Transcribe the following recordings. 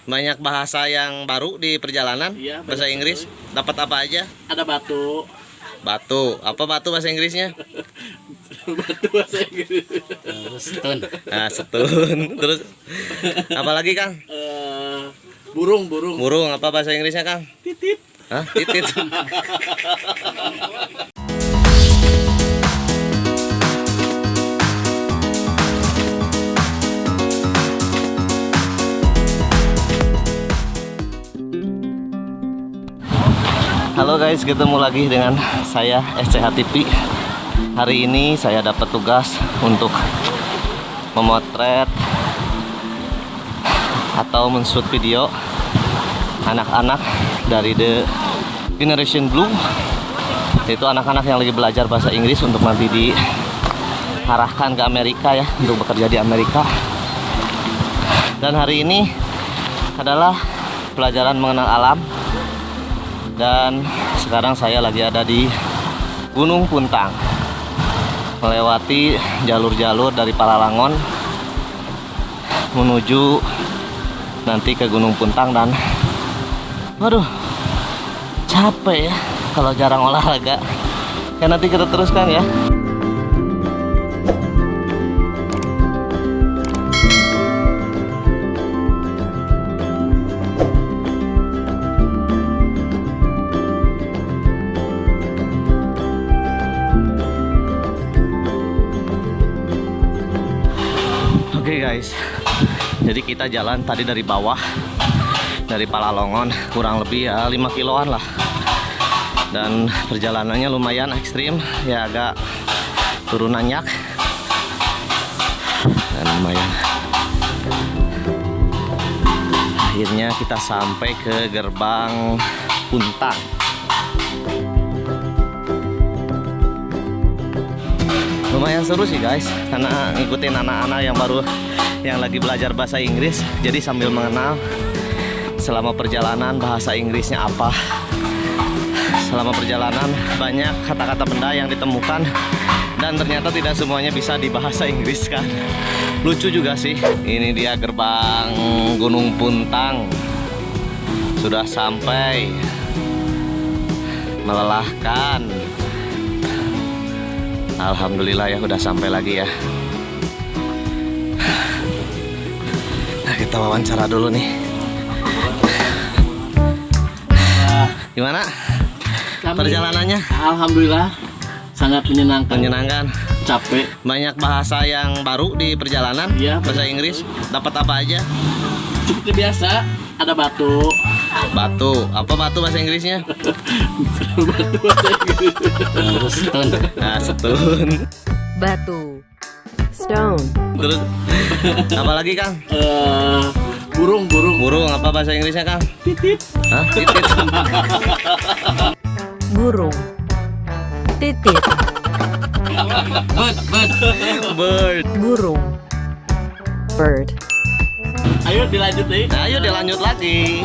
Banyak bahasa yang baru di perjalanan. Iya, bahasa Inggris. Dapat apa aja? Ada batu. Batu. Apa batu bahasa Inggrisnya? Batu bahasa Inggris. Setun. Nah, setun. Terus apa lagi, Kang? Burung. Burung. Apa bahasa Inggrisnya, Kang? Titit. Hah? Titit. Halo guys, ketemu lagi dengan saya SCH TV. Hari ini saya dapat tugas untuk memotret atau men-shoot video anak-anak dari The Generation Blue. Itu anak-anak yang lagi belajar bahasa Inggris untuk nanti diarahkan ke Amerika ya, untuk bekerja di Amerika. Dan hari ini adalah pelajaran mengenal alam. Dan sekarang saya lagi ada di Gunung Puntang, melewati jalur-jalur dari Palalangon menuju nanti ke Gunung Puntang. Dan waduh, capek ya kalau jarang olahraga. Ya nanti kita teruskan ya. Oke guys, jadi kita jalan tadi dari bawah, dari Palalangon, kurang lebih ya 5 kiloan lah. Dan perjalanannya lumayan ekstrim, ya agak turun nanjak. Dan lumayan. Akhirnya kita sampai ke gerbang Puntang. Lumayan seru sih guys, karena ngikutin anak-anak yang lagi belajar bahasa Inggris. Jadi sambil mengenal selama perjalanan bahasa Inggrisnya apa. Selama perjalanan banyak kata-kata benda yang ditemukan, dan ternyata tidak semuanya bisa di bahasa Inggris kan. Lucu juga sih. Ini dia gerbang Gunung Puntang. Sudah sampai. Melelahkan. Alhamdulillah ya, udah sampai lagi ya. Nah, kita wawancara dulu nih. Gimana perjalanannya? Alhamdulillah sangat menyenangkan. Menyenangkan. Capek. Banyak bahasa yang baru di perjalanan. Iya, bahasa Inggris. Dapat apa aja? Cukup biasa. Ada batu. Batu. Apa batu bahasa Inggrisnya? Batu bahasa Inggris. Setun. Nah, setun. Batu. Stone. Terus apa lagi, Kang? Burung. Burung. Apa bahasa Inggrisnya, Kang? Titit. Hah? Titit. Burung. Titit. Bird. Burung. Bird. Ayo dilanjut nih. Nah, ayo dilanjut lagi.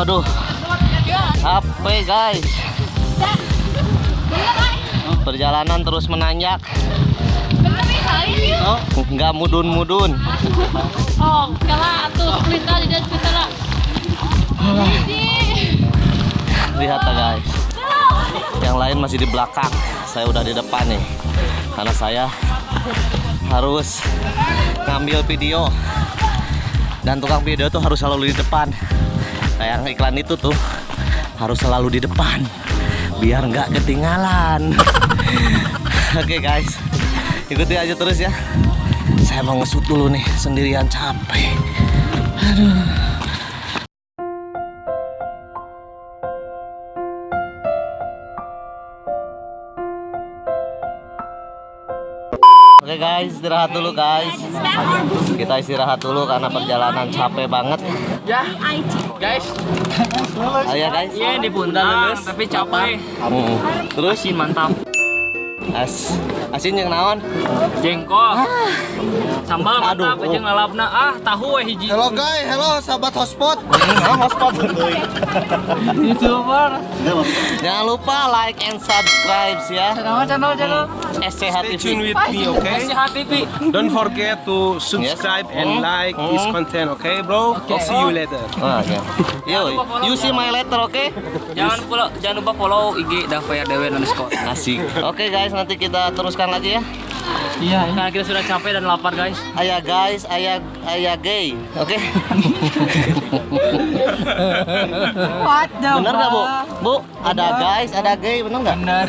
Aduh, capek guys. Perjalanan terus menanjak. Nggak mudun-mudun. Oh, kala atuh sprinta jadi sprinta lah. Lihat ya guys. Yang lain masih di belakang. Saya udah di depan nih. Karena saya harus ngambil video. Dan tukang video tuh harus selalu di depan. Kayak iklan itu tuh harus selalu di depan biar nggak ketinggalan. Oke guys, ikuti aja terus ya. Saya mau nge-shoot dulu nih, sendirian capek. Aduh. Oke guys, istirahat dulu guys. Kita istirahat dulu karena perjalanan capek banget. Ya, guys. Ayo guys. Iya di Puntang tapi capek. Terus Mantap. Asin yang naon? Jengkol. Sambal mantap Aduh. aja ngalapna. Tahu hiji. Hello guys, hello sahabat hotspot. Hotspot. YouTuber. Jangan lupa like and subscribe ya. Channel. SCH Stay TV. tuned with me, okay? SCH TV. Don't forget to subscribe and like this content, okay, bro? I'll see you later. Oke. Yo, you see my letter, oke? Jangan lupa follow IG Davayardewen _ Asik. Oke guys, nanti kita teruskan lagi ya. Iya, karena kita sudah capek dan lapar, guys. Ayah guys, ayah gay, oke? Bener nggak bu? Bu, ada guys, ada gay, bener nggak? Benar.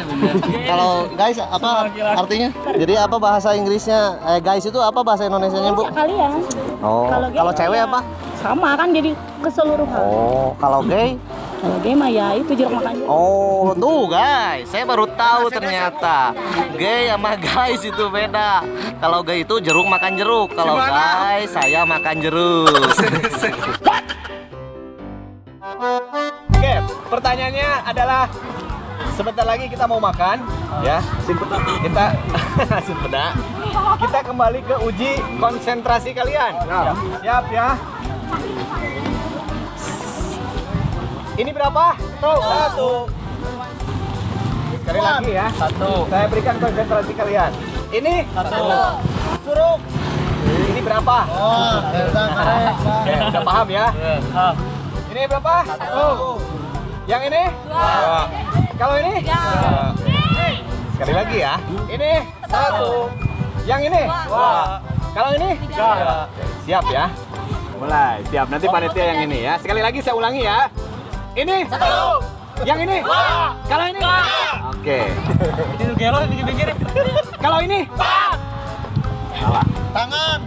Kalau guys apa artinya? Jadi apa bahasa Inggrisnya? Guys itu apa bahasa Indonesianya bu? Kalian Oh, kalau cewek apa? sama kan jadi keseluruhan. Oh, kalau gay? Kalau dia mah ya itu jeruk makan. Oh, tuh guys, saya baru tahu ternyata gay sama guys itu beda. Kalau gay itu jeruk makan jeruk, kalau guys saya makan jeruk. Oke, pertanyaannya adalah sebentar lagi kita mau makan, ya. Kita Sempeda. Kita kembali ke uji konsentrasi kalian. Siap ya. Ini berapa? Satu. Sekali lagi ya. Satu. Saya berikan konsentrasi kalian. Ini satu. Suruh. Ini berapa? Oke, udah paham ya? Ini berapa? Satu. Yang ini? Dua. Kalau ini? Tiga. Sekali lagi ya. Ini satu. Yang ini? Dua. Kalau ini? Tiga. Siap ya? Mulai. Siap. Nanti panitia yang ini ya. Sekali lagi saya ulangi ya. Ini? Satu. Yang ini? Dua. Kalau ini? Oke. Itu gelo dipikir. Kalau ini? Salah. Tangan.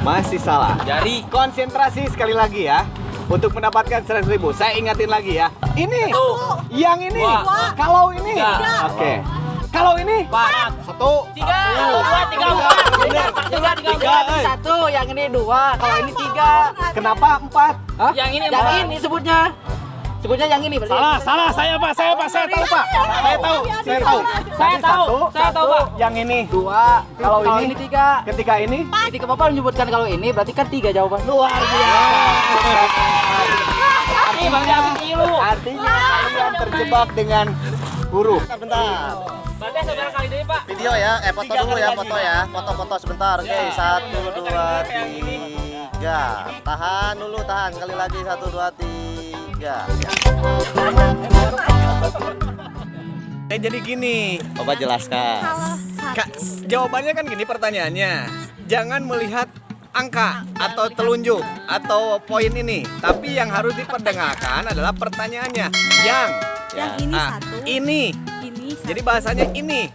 Masih salah. Jari. Konsentrasi sekali lagi ya. Untuk mendapatkan 100.000, saya ingatin lagi ya. Ini, yang ini, kalau ini, oke. Kalau ini, satu, Tiga, satu, yang ini dua, kalau ini tiga. Kenapa 4? Yang ini Yang ini sebutnya yang ini berarti. Salah, saya tahu Pak. Saya tahu. Saya Tadi tahu, Pak. Yang ini 2, kalau ini 3. ketika ini, Ketika Bapak menyebutkan kalau ini berarti kan 3 jawaban. luar biasa. Artinya Artinya kalian terjebak dengan huruf. Bentar. Berarti saudara kali ini, Pak. Video ya, foto dulu ya, foto ya. Foto-foto sebentar. Oke, 1, 2, 3. Tahan dulu, tahan. Sekali lagi 1, 2, 3. Jadi gini, Coba jelaskan. jawabannya kan gini pertanyaannya. Jangan melihat angka atau telunjuk atau poin ini, tapi yang harus diperdengarkan adalah pertanyaannya. Yang ini ah, satu. Ini. Jadi bahasanya ini.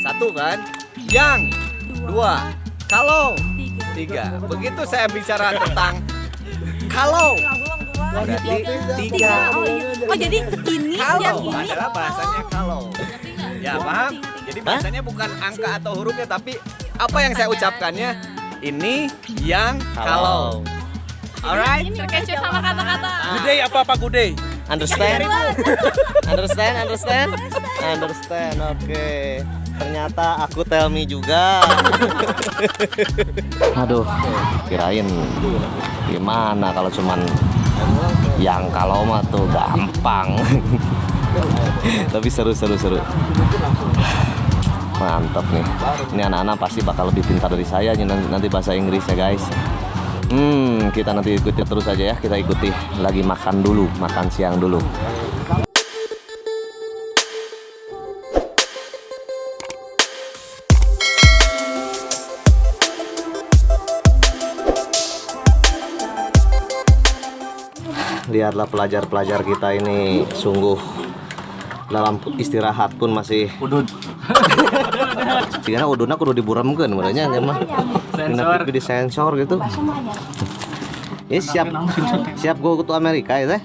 Satu kan? Yang 2. Kalau 3. Begitu saya bicara tentang kalau berarti 3. Oh jadi ini yang Kalau ini. adalah bahasanya kalau. Ya paham? Jadi bahasanya bukan angka atau hurufnya, tapi apa yang saya ucapkannya. Ini yang kalau. Alright? Terkecoh sama kata-kata. Gudey apa Gudey? Understand? Understand? Oke. Ternyata aku tell me juga. Aduh, kirain gimana kalau cuman yang kalau mah tuh gampang. Tapi seru. Mantap nih. Ini anak-anak pasti bakal lebih pintar dari saya nanti bahasa Inggris ya guys. Kita nanti ikuti terus aja ya. Kita ikuti lagi makan siang dulu. Lihatlah pelajar-pelajar kita ini sungguh dalam istirahat pun masih Udud. karena uduna kudu diburamkeun sebenarnya emang Sensor. di sensor gitu. Ini siap go ke Amerika ya teh.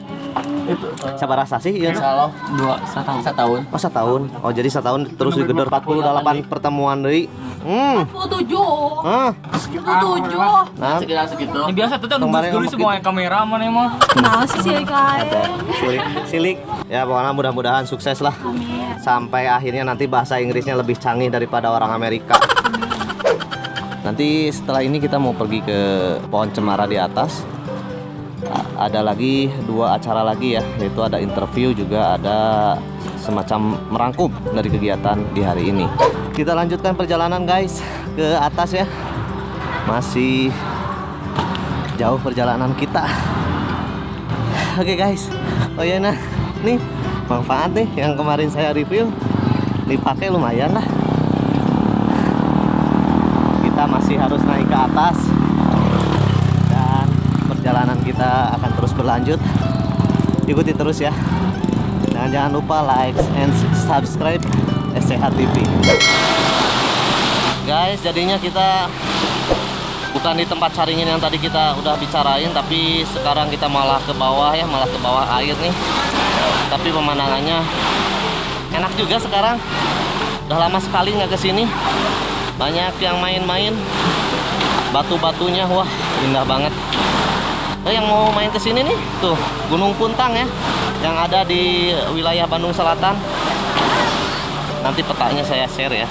Sabar rasa sih ya. Salah 1 tahun. Oh, 1 tahun. Oh, jadi 1 tahun terus digedor 48 pertemuan deui. 47. Hah. 47. Nah, Sekitar segitu. Ini biasa tuh Kemarin nunggu dulu ngomong semua yang kamera mana emang. Nah, sih sih kayak. silik Ya pokoknya mudah-mudahan sukses lah. Sampai akhirnya nanti bahasa Inggrisnya lebih canggih daripada orang Amerika. Nanti setelah ini kita mau pergi ke pohon cemara di atas. Ada lagi 2 acara lagi ya, yaitu ada interview juga ada semacam merangkum dari kegiatan di hari ini. Kita lanjutkan perjalanan guys ke atas ya. Masih jauh perjalanan kita. Oke guys. Oh iya nah, nih manfaat nih yang kemarin saya review dipakai lumayan lah. Kita masih harus naik ke atas dan perjalanan kita akan terus berlanjut. Ikuti terus ya. Dan jangan lupa like and subscribe SCH TV. Guys, jadinya kita bukan di tempat caringin yang tadi kita udah bicarain, tapi sekarang kita malah ke bawah ya, malah ke bawah air nih. Tapi pemandangannya enak juga sekarang. Udah lama sekali nggak kesini. Banyak yang main-main. Batu-batunya wah indah banget. Yang mau main kesini nih, tuh Gunung Puntang ya, yang ada di wilayah Bandung Selatan. Nanti petanya saya share ya.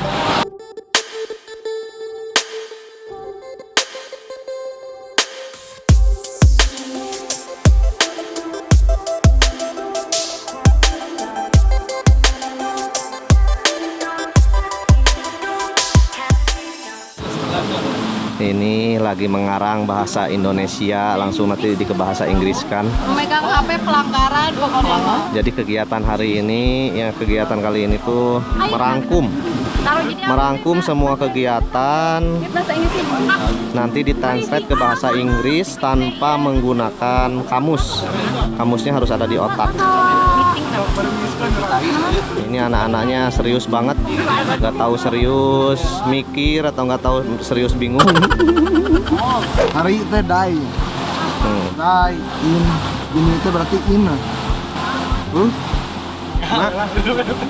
Ini lagi mengarang bahasa Indonesia, langsung nanti ke bahasa Inggris kan. Memegang HP pelanggaran. Jadi kegiatan hari ini, ya kegiatan kali ini tuh merangkum semua kegiatan, nanti ditranslate ke bahasa Inggris tanpa menggunakan kamus. Kamusnya harus ada di otak. Ini anak-anaknya serius banget, nggak tahu serius mikir atau nggak tahu serius bingung. Hari teh dai. Dai ini itu berarti in.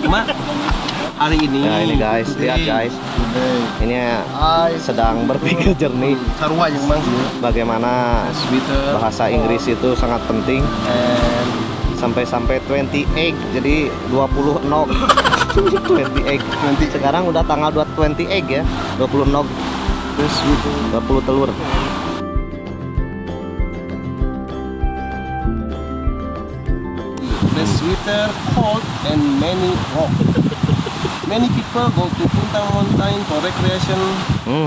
Mak, hari ini. Nah ini guys, lihat guys, ini sedang berpikir jernih. Sarua yang mang. Bagaimana bahasa Inggris itu sangat penting. Sampai 28, jadi 20 nog. 28. Sekarang udah tanggal 28 ya, 20 nog. Terus 20 telur. The sweater, cold, and many rock. Many people go to Puntang Mountain for recreation.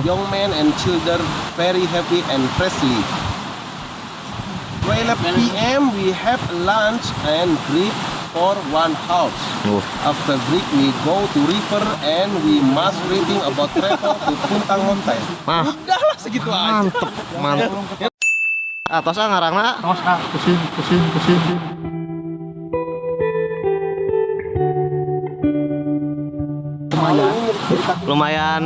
Young men and children very happy and freshly. 12 p.m. we have lunch and break for one house. After break we go to river and we must reading about travel to Puntang Mountain. Udahlah segitu aja. Mantep. Atas ngarangna. Pusing. Lumayan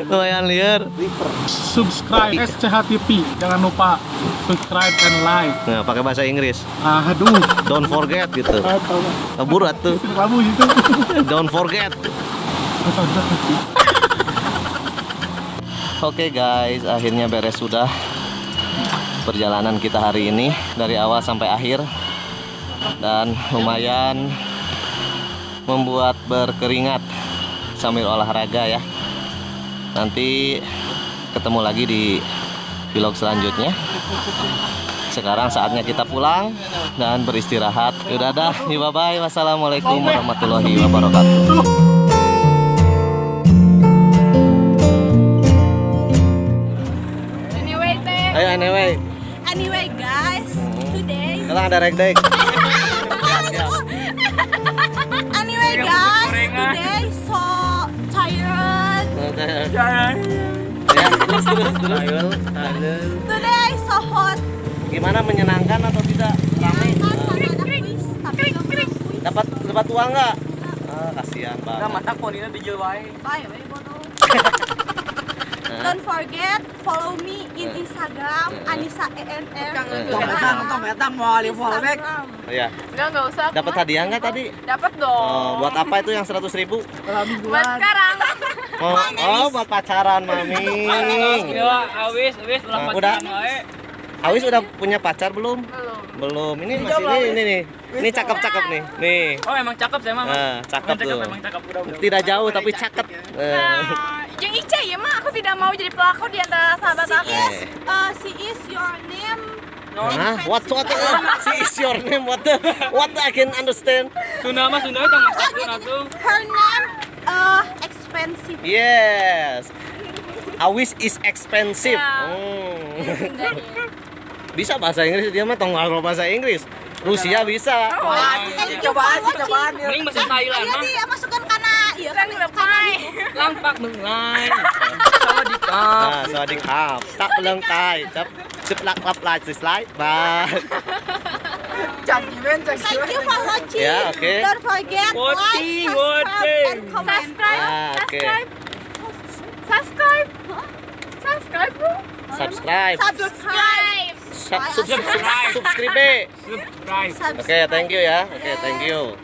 lumayan liar. Subscribe SCH TV. Jangan lupa subscribe and like. Nah, pakai bahasa Inggris. Aduh. Don't forget gitu. Kabur atuh. Kamu itu. Don't forget. Oke guys, akhirnya beres sudah perjalanan kita hari ini dari awal sampai akhir, dan lumayan membuat berkeringat sambil olahraga ya. Nanti ketemu lagi di vlog selanjutnya. Sekarang saatnya kita pulang dan beristirahat. Yaudah dah, bye bye. Wassalamualaikum warahmatullahi wabarakatuh. Ayo Anyway guys, today. Sekarang ada rek-dek. Anyway guys, today so tired. Ya, terus. Today so hot. Gimana, menyenangkan atau tidak? Ramai. Dapat Dapat uang nggak? Kasihan banget. Mata ponina dijual wae. Bye, bodoh. Don't forget follow me in Instagram Anissa ENM. Mau follow-back. Oh ya. Enggak usah. Dapat hadiah nggak tadi? Dapat dong. Oh, buat apa itu yang 100.000? Buat sekarang. Oh, buat pacaran, Mami. Awis ulah Udah. pacaran wae. Awis udah punya pacar belum? Belum. Ini masih ini nih. Ini cakep-cakep nih. Nih. Oh emang cakep saya mah. Cakep tuh. Emang cakep udah. Tidak jauh tapi cakep. Yang Ica ya mah aku tidak mau jadi pelakor di antara sahabat aku. She is your name. Hah? What si is your name? What I can understand? Sunda mah Sunda tang maksudkeun atuh. Her name expensive. Yes. Awis is expensive. Bisa bahasa Inggris dia mah tong ngaro bahasa Inggris. Rusia bisa. Cobaan. Mending bahasa Thailand mah. Dia masukkan karena iya kan lepay. Langpak menglai. Sawadika. Nah, sawadikap. Tak beleng tai. Ceplak lap lai slide. Bye. Thank you for watching. Ya, oke. Don't forget Watching, like, subscribe, and comment. Ah, oke. Subscribe. Subscribe, bro. Subscribe. Subscribe. Subscribe. Subscribe. Oke, thank you ya. Oke, thank you.